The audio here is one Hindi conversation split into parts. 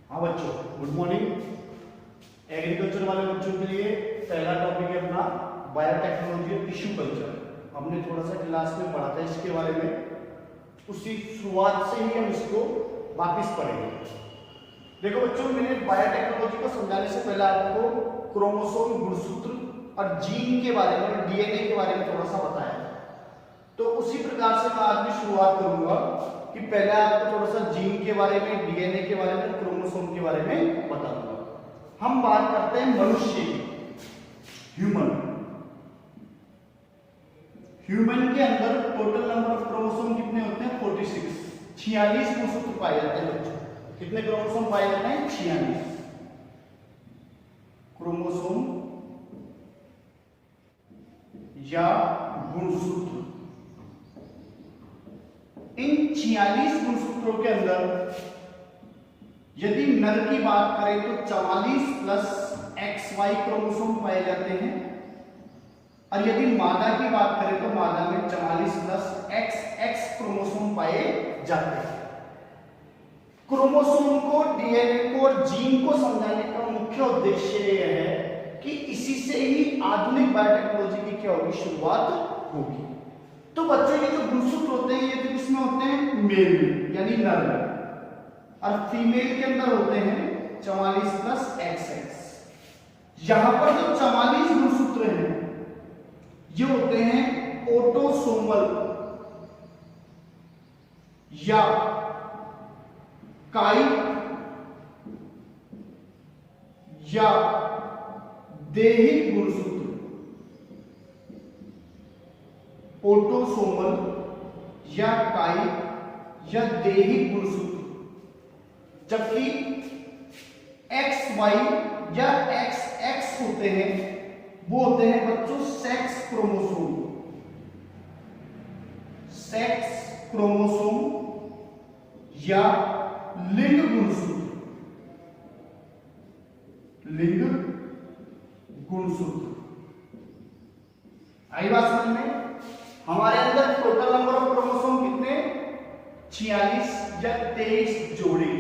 हाँ बच्चों, गुड मॉर्निंग। एग्रीकल्चर वाले बच्चों के लिए पहला टॉपिक है अपना बायोटेक्नोलॉजी और टिश्यू कल्चर। हमने थोड़ा सा क्लास में पढ़ा था इसके बारे में, उसी शुरुआत से ही हम इसको वापस पढ़ेंगे। देखो बच्चों, मैंने बायोटेक्नोलॉजी को समझाने से पहले आपको क्रोमोसोम, गुणसूत्र और जीन के बारे में, डीएनए के बारे में थोड़ा सा बताया था। तो उसी प्रकार से मैं आज भी शुरुआत करूंगा कि पहले आपको थोड़ा सा जीन के बारे में, डीएनए के बारे में, क्रोमोसोम के बारे में बताऊंगा। हम बात करते हैं मनुष्य की, ह्यूमन के अंदर टोटल नंबर ऑफ क्रोमोसोम कितने होते हैं? 46, 46 गुणसूत्र पाए जाते हैं बच्चों। कितने क्रोमोसोम पाए जाते हैं? 46 क्रोमोसोम या गुणसूत्र। इन 46 गुणसूत्रों के अंदर यदि नर की बात करें तो 44 प्लस XY क्रोमोसोम पाए जाते हैं, और यदि मादा की बात करें तो मादा में 44 प्लस XX क्रोमोसोम पाए जाते हैं। क्रोमोसोम को, डीएनए को और जीन को समझाने का मुख्य उद्देश्य यह है कि इसी से ही आधुनिक बायोटेक्नोलॉजी की क्या होगी? शुरुआत होगी। तो बच्चों, ये जो गुणसूत्र होते हैं ये तो किसमें होते हैं? मेल में, यानी नर में, और फीमेल के अंदर होते हैं 44 प्लस XX। यहां पर जो 44 गुणसूत्र हैं ये होते हैं ऑटोसोमल या काई या दैहिक गुणसूत्र। ऑटोसोमल या काई या दैहिक गुणसूत्र, जबकि XY या XX होते हैं वो होते हैं बच्चों सेक्स क्रोमोसोम। सेक्स क्रोमोसोम या लिंग गुणसूत्र, लिंग गुणसूत्र। आई बात समझ में? हमारे अंदर टोटल नंबर ऑफ क्रोमोसोम कितने? 46 या 23 जोड़े।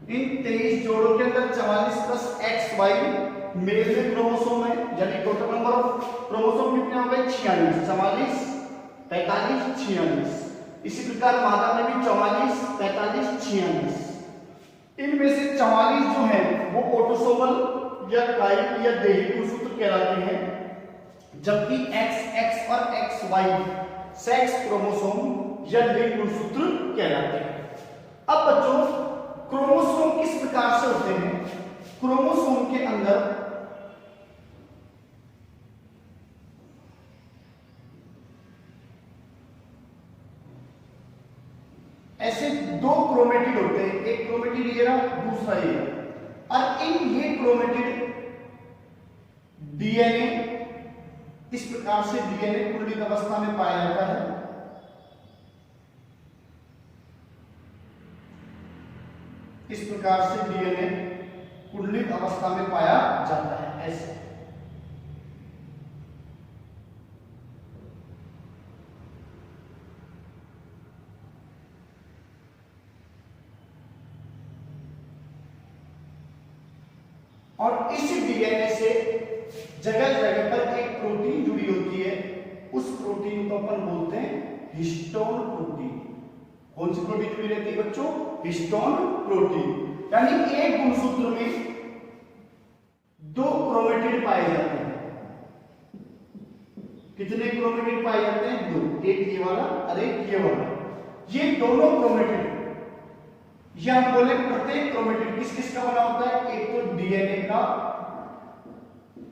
इन 23 जोड़ों के अंदर 44 प्लस XY मेल में क्रोमोसोम है, यानी टोटल नंबर ऑफ क्रोमोसोम कितने हो गए? 46, 44, 45, 46। इसी प्रकार मादा में भी 44, 45, 46। इनमें से 44 जो है वो ऑटोसोमल या काई या दैहिक गुणसूत्र कहलाते हैं, जबकि XX और XY सेक्स क्रोमोसोम या लिंग गुणसूत्र कहलाते हैं। अब बच्चों, क्रोमोसोम किस प्रकार से होते हैं? क्रोमोसोम के अंदर ऐसे दो क्रोमेटिड होते हैं, एक क्रोमेटिड ये रहा, दूसरा ये रहा, और ये क्रोमेटिड डीएनए, इस प्रकार से डीएनए कुंडलित अवस्था में पाया जाता है। इस प्रकार से डीएनए कुंडलित अवस्था में पाया जाता है, ऐसे। और इस डीएनए से जगह जगह पर एक प्रोटीन जुड़ी होती है, उस प्रोटीन को अपन बोलते हैं हिस्टोन प्रोटीन। कौन सी प्रोटीन जुड़ी रहती है बच्चों? Histone protein. यानी एक गुणसूत्र में दो क्रोमेटिड पाए जाते हैं। कितने क्रोमेटिड पाए जाते हैं? दो, एक ये वाला और एक ये वाला। ये दोनों क्रोमेटिड, या हम बोले प्रत्येक क्रोमेटिड किस किस का बना होता है? एक तो डीएनए का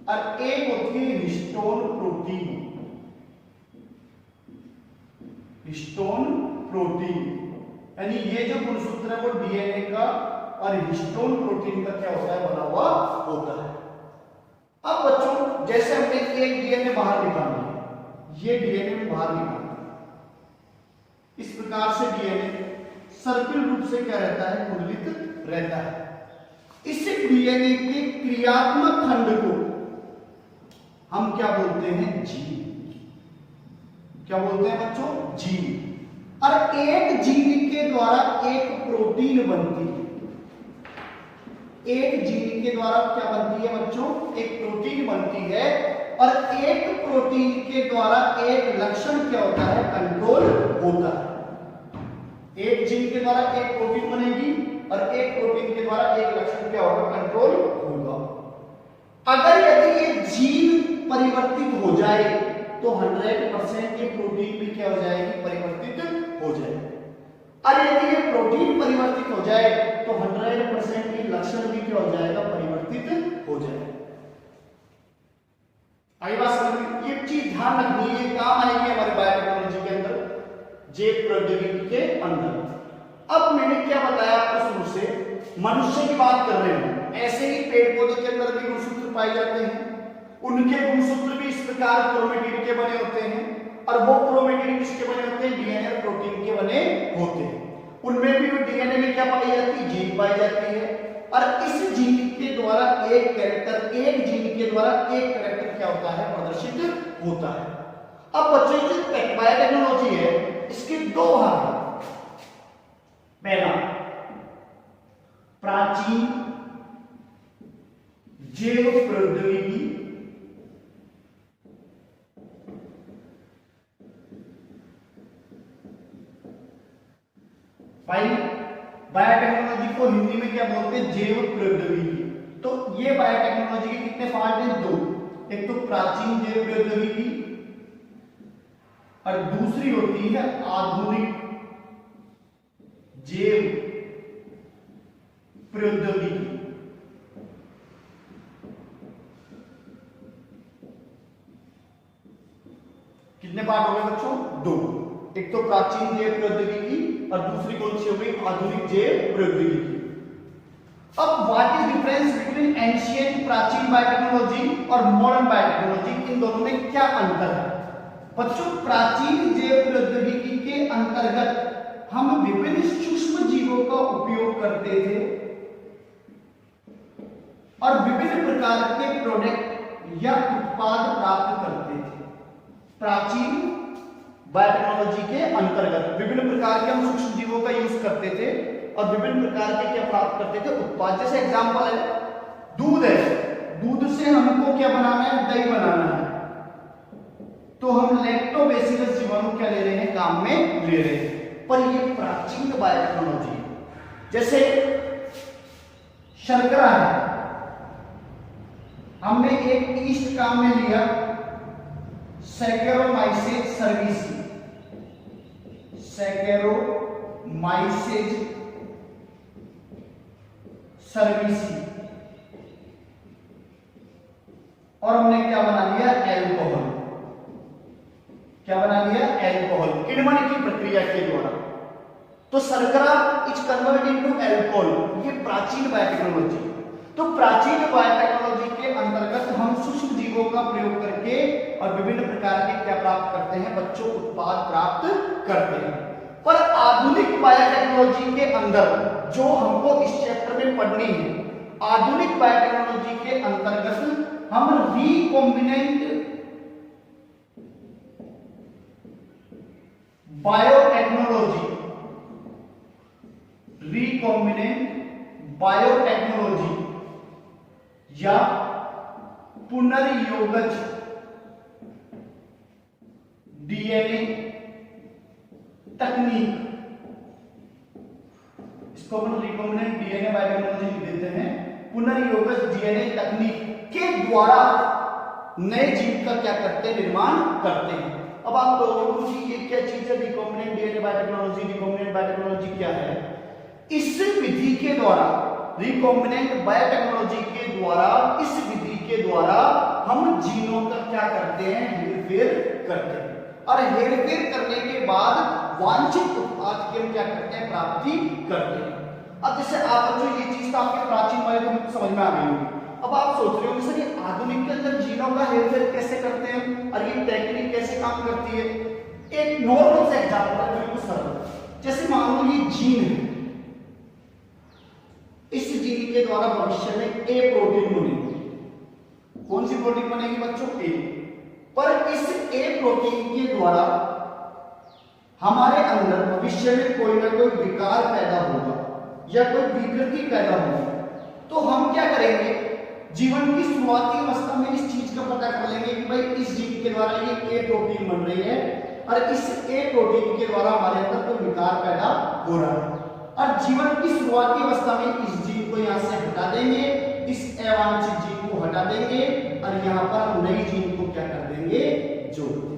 और एक होती है हिस्टोन प्रोटीन। हिस्टोन प्रोटीन, यानी ये जो गुणसूत्र है वो डीएनए का और हिस्टोन प्रोटीन का क्या होता है? बना हुआ होता है। अब बच्चों, जैसे हमने एक डीएनए बाहर निकाल लिया, ये डीएनए में बाहर निकाल लिया, इस प्रकार से डीएनए सर्पिल रूप से क्या रहता है? कुंडलित रहता है। इस डीएनए के क्रियात्मक खंड को हम क्या बोलते हैं? जीन। क्या बोलते हैं बच्चों? जीन। और एक जीन के द्वारा एक प्रोटीन बनती है। एक जीन के द्वारा क्या बनती है बच्चों? एक प्रोटीन बनती है, और एक प्रोटीन के द्वारा एक लक्षण क्या होता है? कंट्रोल होता है। एक जीन के द्वारा एक प्रोटीन बनेगी और एक प्रोटीन के द्वारा एक लक्षण क्या होगा? कंट्रोल होगा। अगर यदि ये जीन परिवर्तित हो जाए तो 100% ये प्रोटीन भी क्या हो जाएगी? परिवर्तित हो जाएगी। और यदि ये प्रोटीन परिवर्तित हो जाए तो 100% ये लक्षण भी क्या हो जाएगा? परिवर्तित हो जाएगा। आई बात समझ में? ये चीज ध्यान रखनी है, काम आएगी हमारे बायोटेक्नोलॉजी के अंदर, जैव प्रौद्योगिकी के अंदर। अब मैंने क्या बताया आपको शुरू से, मनुष्य की बात कर रहे हैं, ऐसे ही पेड़ पौधे के अंदर भी गुणसूत्र पाए जाते हैं। उनके गुणसूत्र भी इस प्रकार क्रोमेटिड के बने होते हैं, और वो क्रोमेटिड किसके बने होते हैं? डीएनए प्रोटीन के बने होते हैं। उनमें भी डीएनए में क्या पाई जाती है? जीन पाई जाती है, और इस जीन के द्वारा एक कैरेक्टर, एक जीन के द्वारा एक कैरेक्टर क्या होता है? प्रदर्शित होता है। अब बच्चों जो बायोटेक्नोलॉजी है इसके दो भाग हैं। पहला प्राचीन जैव प्रौद्योगिकी, बायोटेक्नोलॉजी को हिंदी में क्या बोलते हैं? जैव प्रौद्योगिकी। तो ये बायोटेक्नोलॉजी के कितने पार्ट हैं? दो। एक तो प्राचीन जैव प्रौद्योगिकी और दूसरी होती है आधुनिक जैव प्रौद्योगिकी। कितने पार्ट हो गए बच्चों? दो। एक तो प्राचीन जैव प्रौद्योगिकी और दूसरी कौन सी हो गई? आधुनिक जैव प्रौद्योगिकी। अब what is difference between ancient प्राचीन बायोटेक्नोलॉजी और मॉडर्न बायोटेक्नोलॉजी? इन दोनों में क्या अंतर है बच्चों? प्राचीन जैव प्रौद्योगिकी के अंतर्गत हम विभिन्न सूक्ष्म जीवों का उपयोग करते थे और विभिन्न प्रकार के प्रोडक्ट या उत्पाद प्राप्त करते थे। प्राचीन बायोटेक्नोलॉजी के अंतर्गत विभिन्न प्रकार के हम सूक्ष्म जीवों का यूज करते थे और विभिन्न प्रकार के क्या प्राप्त करते थे? उत्पाद। जैसे एग्जांपल है दूध है, दूध से हमको क्या बनाना है? दही बनाना है, तो हम लैक्टोबैसिलस जीवाणु क्या ले रहे हैं? काम में ले रहे हैं। पर ये प्राचीन बायोटेक्नोलॉजी है। जैसे शर्करा है, हमने एक ईस्ट काम में लिया, सैकेरोमाइसेज सर्विसी, सैकेरोमाइसेज सर्विसी, और हमने क्या बना लिया? एल्कोहल। क्या बना लिया? एल्कोहल, किण्वन की प्रक्रिया के द्वारा। तो शर्करा इज कन्वर्ट इनटू अल्कोहल। ये प्राचीन बायोटेक्नोलॉजी। तो प्राचीन बायोटेक्नोलॉजी के अंतर्गत हम सूक्ष्म जीवों का प्रयोग करके और विभिन्न प्रकार के क्या प्राप्त करते हैं? बच्चों, उत्पाद प्राप्त करते हैं। पर आधुनिक बायोटेक्नोलॉजी के अंदर जो हमको इस चैप्टर में पढ़नी है, आधुनिक बायोटेक्नोलॉजी के अंतर्गत हम रिकॉम्बिनेंट बायोटेक्नोलॉजी, रिकॉम्बिनेंट बायोटेक्नोलॉजी या पुनर्योगज डीएनए तकनीक, इसको अपन रिकॉम्बिनेंट डीएनए बायोटेक्नोलॉजी लिख देते हैं। पुनर्योगज डीएनए तकनीक के द्वारा नए जीव का क्या करते हैं? निर्माण करते हैं। अब आप लोगों को पूछिए ये क्या चीज है? Recombinant DNA biotechnology. Recombinant biotechnology क्या है? इस विधि के द्वारा, रिकॉम्बिनेंट बायोटेक्नोलॉजी के द्वारा, इस विधि के द्वारा हम जीनों का क्या करते हैं? हेरफेर करते हैं, और हेरफेर करने के बाद वांछित उत्पाद की हम क्या करते हैं? प्राप्ति करते हैं। अब जैसे आप बच्चों ये चीज तो आपके प्राचीन बायोटेक्नोलॉजी समझ में आ गई होगी। अब आप सोच रहे हो सर ये आधुनिक के अंदर जीनों का हेरफेर कैसे करते हैं और ये टेक्निक कैसे काम करती है? एक नॉर्मल सा एग्जांपल है, बिल्कुल सरल। जैसे मान लो ये जीन है, इस जीन के द्वारा भविष्य में ए प्रोटीन बनेगी। कौन सी प्रोटीन बनेगी बच्चों? ए। पर इस ए प्रोटीन के द्वारा हमारे अंदर भविष्य में कोई ना कोई विकार पैदा होगा। या कोई विकृति पैदा होगी तो हम क्या करेंगे, जीवन की शुरुआती अवस्था में इस चीज का पता कर लेंगे कि भाई इस जीन के द्वारा ये ए प्रोटीन बन रही है और इस ए प्रोटीन के द्वारा हमारे अंदर कोई विकार पैदा हो रहा है, और जीवन की शुरुआती अवस्था में इस जीन को यहाँ से हटा देंगे, इस अवांछित जीन को हटा देंगे और यहाँ पर नई जीन को क्या कर देंगे, जोड़ देंगे।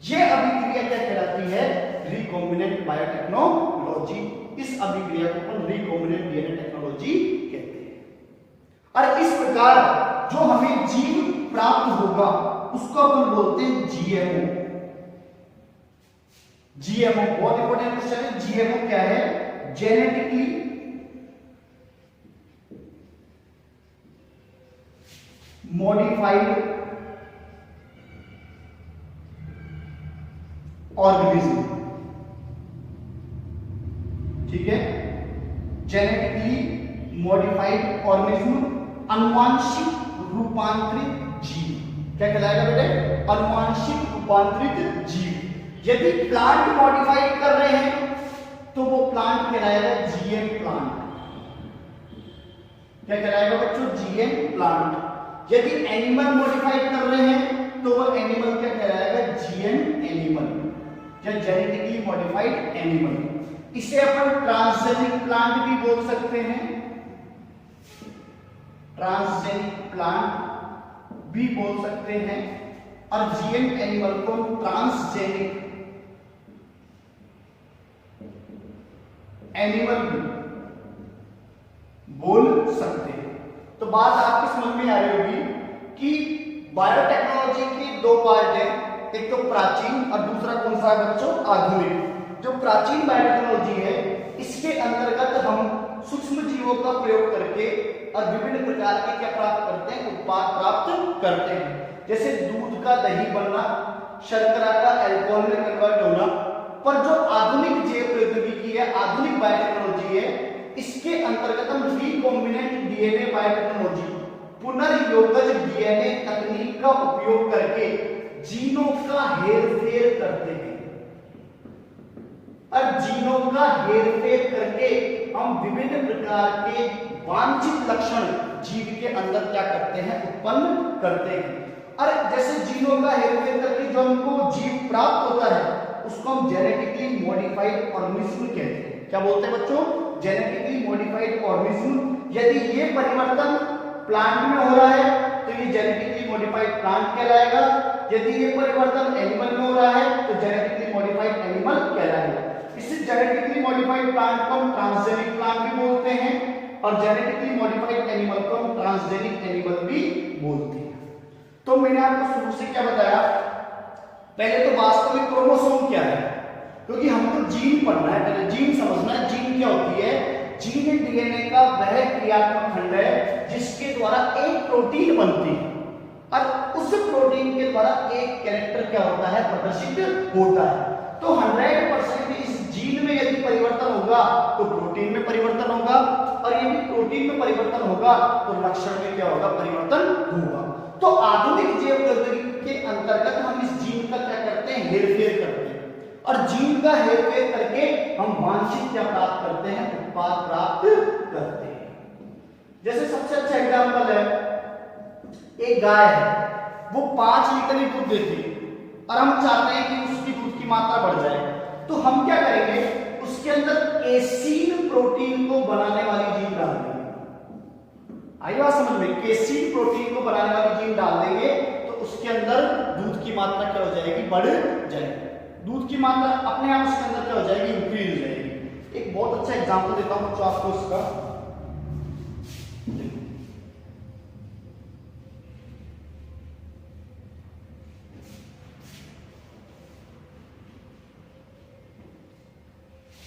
ये अभिक्रिया क्या कहलाती है, रिकॉम्बिनेंट बायोटेक्नोलॉजी। इस अभिक्रिया को अपन रिकॉम्बिनेंट डीएनए टेक्नोलॉजी कहते हैं। और इस प्रकार जो हमें जीन प्राप्त होगा उसको अपन बोलते हैं जीएमओ। जीएमओ बहुत इंपॉर्टेंट क्वेश्चन है। जीएमओ क्या है, जेनेटिकली मॉडिफाइड ऑर्गेनिज्म। ठीक है, जेनेटिकली मॉडिफाइड ऑर्गेनिज्म, अनुवांशिक रूपांतरित जीव। क्या कहलाएगा बेटे, अनुवांशिक रूपांतरित जीव। यदि प्लांट मॉडिफाइड कर रहे हैं तो वो प्लांट कहलाएगा जीएम प्लांट। क्या कहलाएगा बच्चों, जीएम प्लांट। यदि एनिमल मॉडिफाइड कर रहे हैं तो वो एनिमल क्या कहलाएगा, जीएम एनिमल या जेनेटिकली मॉडिफाइड एनिमल। इसे अपन ट्रांसजेनिक प्लांट भी बोल सकते हैं, ट्रांसजेनिक प्लांट भी बोल सकते हैं, और जीएम एनिमल को ट्रांसजेनिक एनिमल भी बोल सकते हैं। तो बात आपकी समझ में आ रही होगी कि बायोटेक्नोलॉजी की दो पार्ट है, एक तो प्राचीन और दूसरा कौन सा है बच्चों, आधुनिक। जो प्राचीन बायोटेक्नोलॉजी है इसके अंतर्गत हम सूक्ष्म जीवों का प्रयोग करके और विभिन्न प्रकार के क्या प्राप्त करते हैं, उत्पाद प्राप्त करते हैं। जैसे दूध का दही बनना, शर्करा का अल्कोहल में कन्वर्ट होना। पर जो आधुनिक जैव प्रौद्योगिकी है, आधुनिक बायोटेक्नोलॉजी है, इसके अंतर्गत हम रिकॉम्बिनेंट डीएनए बायोटेक्नोलॉजी, पुनर्योगज डीएनए तकनीक का उपयोग करके जीनों का हेरफेर करते हैं। और जीनों का हेरफेर करके हम विभिन्न प्रकार के वांछित लक्षण जीव के अंदर क्या करते हैं, उत्पन्न करते हैं। और जैसे जीनों का हेरफेर करके जो हमको जीव प्राप्त होता है उसको हम जेनेटिकली मॉडिफाइड ऑर्गेनिज्म कहते हैं। क्या बोलते हैं बच्चों, जेनेटिकली मॉडिफाइड ऑर्गेनिज्म। यदि ये परिवर्तन प्लांट में हो रहा है तो ये जेनेटिकली मॉडिफाइड प्लांट कहलाएगा। यदि ये परिवर्तन एनिमल में हो रहा है तो जेनेटिकली मॉडिफाइड एनिमल कहलाएगा। इस जेनेटिकली मॉडिफाइड प्लांट को हम ट्रांसजेनिक प्लांट भी बोलते हैं और जेनेटिकली मॉडिफाइड एनिमल को हम ट्रांसजेनिक एनिमल भी बोलते हैं। तो मैंने आपको शुरू से क्या बताया, पहले तो वास्तव में क्रोमोसोम क्या है, क्योंकि हमको जीन पढ़ना है, पहले जीन समझना है। जीन क्या होती है, जीन डीएनए का वह क्रियात्मक खंड है जिसके द्वारा एक प्रोटीन बनती है और उस प्रोटीन के द्वारा एक कैरेक्टर क्या होता है, प्रदर्शित होता है। तो 100% इस जीन में यदि परिवर्तन होगा तो प्रोटीन में परिवर्तन होगा, और यदि प्रोटीन में परिवर्तन होगा तो लक्षण में क्या होगा, परिवर्तन होगा। तो आधुनिक जैव प्रौद्योगिकी के अंतर्गत हम इस जीन का क्या करते हैं, हेरफेर करते हैं, और जीन का हेरफेर करके हम वांछित क्या प्राप्त करते हैं, उत्पाद प्राप्त करते हैं। जैसे सबसे अच्छा एग्जांपल है, एक गाय है, वो 5 लीटर ही दूध देती है और हम चाहते हैं कि उसकी दूध की मात्रा बढ़ जाए, तो हम क्या करेंगे, उसके अंदर केसीन प्रोटीन को बनाने वाली जीन डाल देंगे। आई बात समझ में, केसीन प्रोटीन को बनाने वाली जीन डाल देंगे तो उसके अंदर दूध की मात्रा क्या हो जाएगी, बढ़ जाएगी। दूध की मात्रा अपने आप उसके अंदर क्या हो जाएगी, इंक्रीज हो जाएगी। एक बहुत अच्छा एग्जांपल देता हूं बच्चों आपको इसका।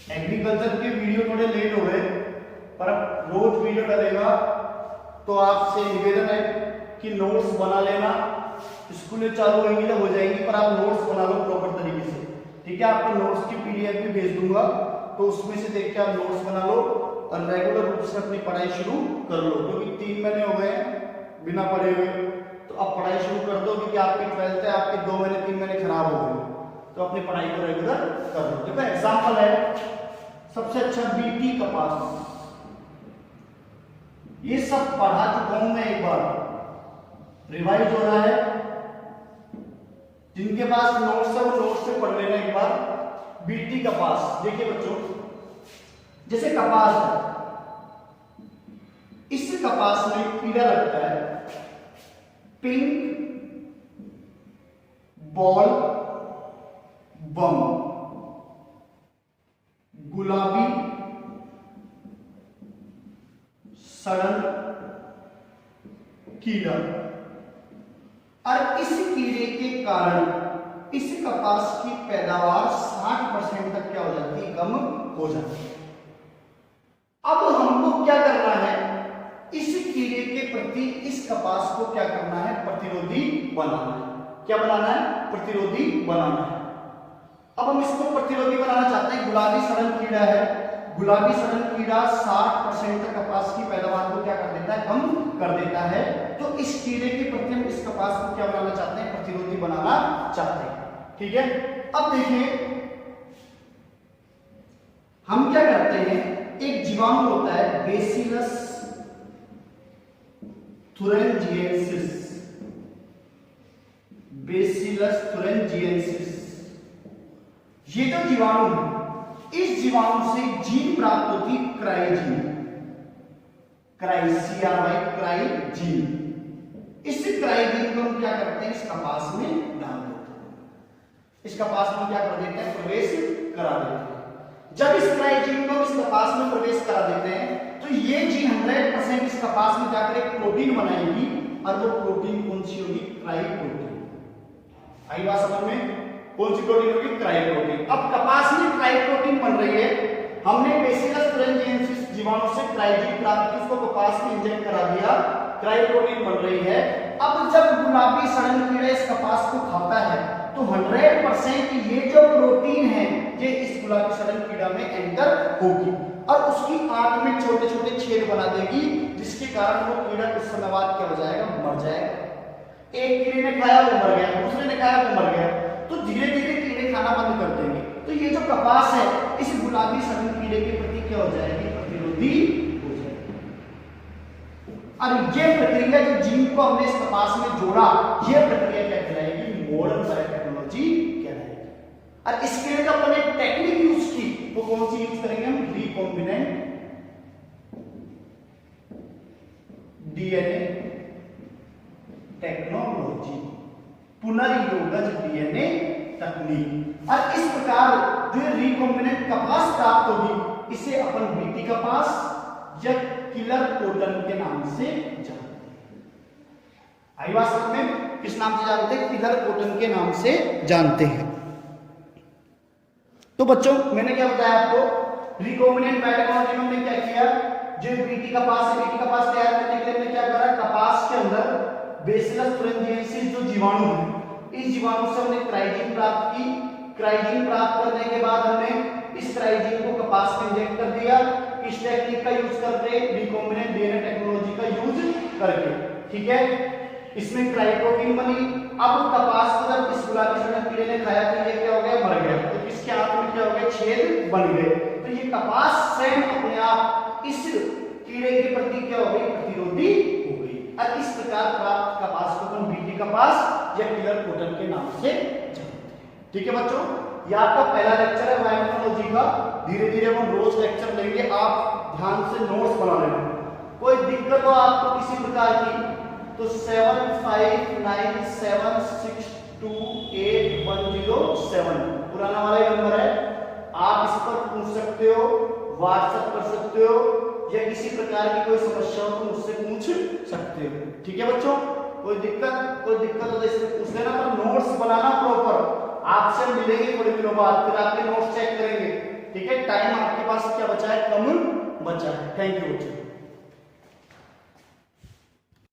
एग्रीकल्चर के वीडियो थोड़े लेट हो गए, पर अब रोज वीडियो डालेगा तो आपसे निवेदन है कि नोट्स बना लेना। स्कूलें चालू होंगी तो हो जाएंगी, पर आप नोट्स बना लो प्रॉपर तरीके से, ठीक है। आपको नोट्स की पीडीएफ भी भेज दूंगा, तो उसमें से देख के आप नोट्स बना लो और रेगुलर रूप से अपनी पढ़ाई शुरू कर लो, क्योंकि 3 महीने हो गए बिना पढ़े हुए। तो अब पढ़ाई शुरू कर दो, क्योंकि आपकी 12th है, आपके 2 महीने 3 महीने खराब हो गए, तो अपनी पढ़ाई को रेगुलर कर लो। देखो एग्जाम्पल है, सबसे अच्छा बीटी कपास। ये सब पढ़ा चुका हूं मैं, एक बार रिवाइज हो रहा है। जिनके पास नोट्स है वो नोट्स से पढ़ लेना एक बार। बीटी कपास, देखिए बच्चों, जैसे कपास है, इस कपास में कीड़ा लगता है, पिंक बॉल बम, गुलाबी सड़न कीड़ा। और इस कीड़े के कारण इस कपास की पैदावार 60% तक क्या हो जाती है, कम हो जाती है। अब हमको क्या करना है, इस कीड़े के प्रति इस कपास को क्या करना है, प्रतिरोधी बनाना है। क्या बनाना है, प्रतिरोधी बनाना है। अब हम इसको प्रतिरोधी बनाना चाहते हैं। गुलाबी सड़न कीड़ा है, गुलाबी सड़न कीड़ा 60% तक कपास की पैदावार को क्या कर देता है, कम कर देता है। तो इस कीड़े के प्रति हम इस कपास को क्या बनाना चाहते हैं, प्रतिरोधी बनाना चाहते हैं। ठीक है, अब देखिए हम क्या करते हैं, एक जीवाणु होता है बेसिलस thuringiensis, बेसिलस thuringiensis। ये जो जीवाणु है, इस जीवाणु से जीन प्राप्त होती क्राइजीन, क्राइजीन। इस क्राइजीन को हम क्या करते हैं, इस कपास में डाल देते हैं। इस कपास में क्या कर देते हैं, प्रवेश करा देते हैं। जब इस क्राइजीन को इस कपास में प्रवेश करा देते हैं तो ये जीन 100% इस कपास में जाकर एक प्रोटीन बनाएगी, और वो प्रोटीन कौन सी होगी, क्राई प्रोटीन। आई बात समझ में, कौन सी प्रोटीन होगी, क्राई प्रोटीन। अब कपास में क्राई प्रोटीन बन रही है, हमने बेसिलस thuringiensis जीवाणु से क्राइजीन प्राप्त की, उसको कपास में इंजेक्ट करा दिया, क्राई प्रोटीन बन रही है। अब जब गुलाबी सड़न कीड़ा इस कपास को खाता है तो 100% ये जो प्रोटीन है ये इस गुलाबी सड़न कीड़ा में एंटर होगी, और उसकी आंत में छोटे छोटे छेद बना देगी, जिसके कारण वो कीड़ा कुछ समय बाद क्या हो जाएगा, मर जाएगा। एक कीड़े ने खाया वो मर गया, दूसरे ने खाया वो मर गया, तो धीरे धीरे कीड़े खाना बंद कर देंगे। तो ये जो कपास है इस गुलाबी सड़न कीड़े के प्रति क्या हो जाएगी, प्रतिरोधी हो जाएगी। और ये प्रक्रिया जो जीन को हमने इस कपास में जोड़ा, ये प्रक्रिया क्या कहलाएगी, मॉडर्न बायोटेक्नोलॉजी कहलाएगी। और इसके लिए जो अपने टेक्निक यूज की वो कौन सी यूज करेंगे, हम रिकॉम्बिनेंट डीएनए टेक्नोलॉजी, पुनर्योगज डीएनए तकनीक। और इस प्रकार जो रिकॉम्बिनेंट कपास प्राप्त होगी, इसे अपन बीटी कपास या किलर कॉटन के नाम से जानते हैं। आई बात समझ में, किस नाम से जानते हैं, किलर कॉटन के नाम से जानते हैं। तो बच्चों मैंने क्या बताया आपको, रिकॉम्बिनेंट बायोटेक्नोलॉजी में हमने क्या किया, जो बीटी कपास है, बीटी कपास तैयार करने के लिए हमने क्या करा, कपास के अंदर बेसिलस thuringiensis जो जीवाणु है, इस जीवाणु से हमने क्राइजीन प्राप्त की। क्राइजीन प्राप्त करने के बाद हमने इस क्राइजीन को कपास में इंजेक्ट कर दिया। इस टेक्निक का यूज करके, रिकॉम्बिनेंट डीएनए टेक्नोलॉजी का यूज करके, ठीक है, इसमें क्राई प्रोटीन बनी। अब कपास को जब इस गुलाबी सड़न कीड़े ने खाया तो ये क्या हो गया, मर गया। तो इसके हाथ में क्या हो गया, छेद बन गए। तो ये कपास स्वयं अपने आप इस कीड़े के प्रति क्या हो गई, प्रतिरोधी हो गई। और इस प्रकार प्राप्त कपास को हम बीटी कपास या किलर कॉटन के नाम से जानते हैं। ठीक है बच्चों, ये आपका पहला लेक्चर है बायोटेक्नोलॉजी का। धीरे धीरे हम रोज लेक्चर लेंगे, आप ध्यान से नोट्स बना लेना। कोई दिक्कत हो आपको किसी प्रकार की तो 7597628107 पुराना वाला नंबर है, आप इस पर पूछ सकते हो, व्हाट्सएप कर सकते हो, या किसी प्रकार की कोई समस्या हो तो मुझसे पूछ सकते हो। ठीक है बच्चों, कोई दिक्कत हो तो इसमें पूछ लेना, पर नोट्स बनाना प्रॉपर। आपसे मिलेंगे थोड़े दिनों बाद, फिर आपके नोट्स चेक करेंगे। ठीक है, टाइम आपके पास क्या बचा है, कम बचा है। थैंक यू बच्चों।